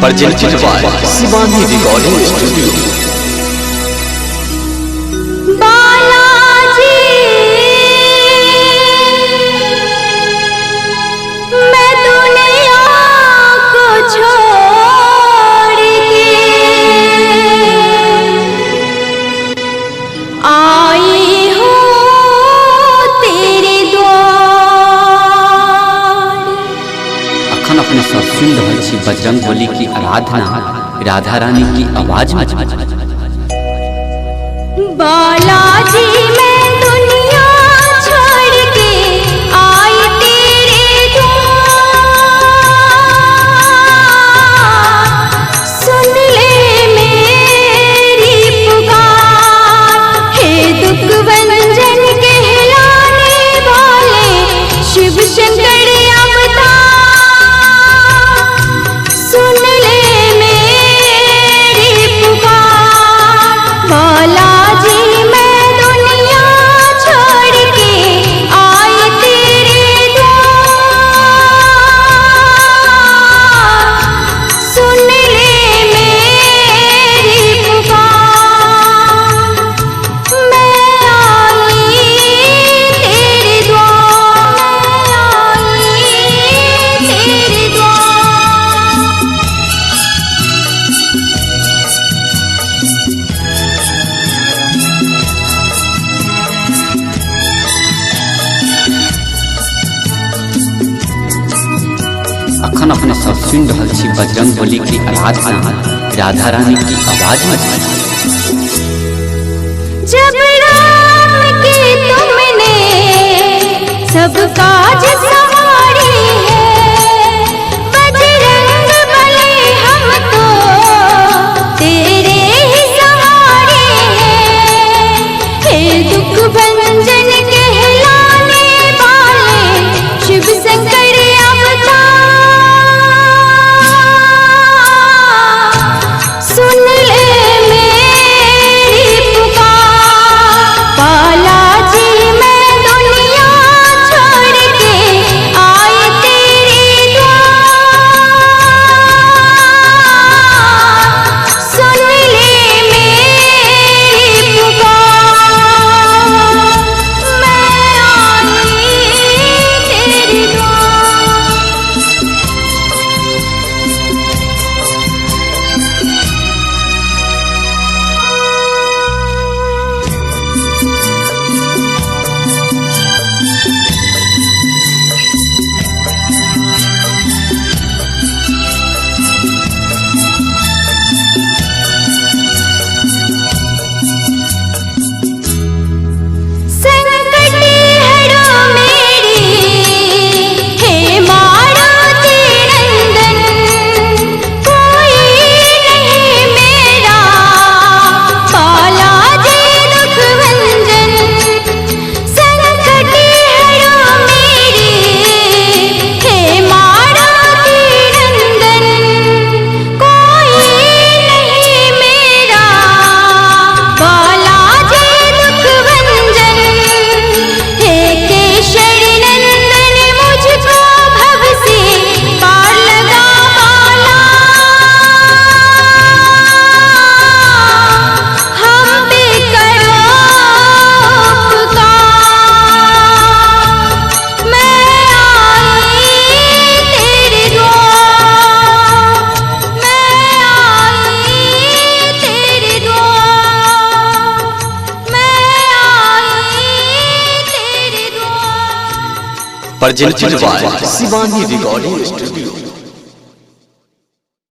presented by Shivani Recording Studio. अपने सब सुन रही छी बजरंग बली की आराधना राधा रानी की आवाज में। बालाजी मैं दुनिया छोड़ के आई तेरे द्वार, सुन ले मेरी पुकार, हे दुख भंजन कहलाने वाले शिव शंकर अपने सब सुन रही छी बजरंग बली की आराधना राधा रानी की आवाज में। जब राम के तुमने सब काज संवारी है, बजरंग बली हम तो तेरे ही सहारे हैं, हे दुख भंजन कहलाने वाले Shiv Shankar Presented by Shivani Recording Studio.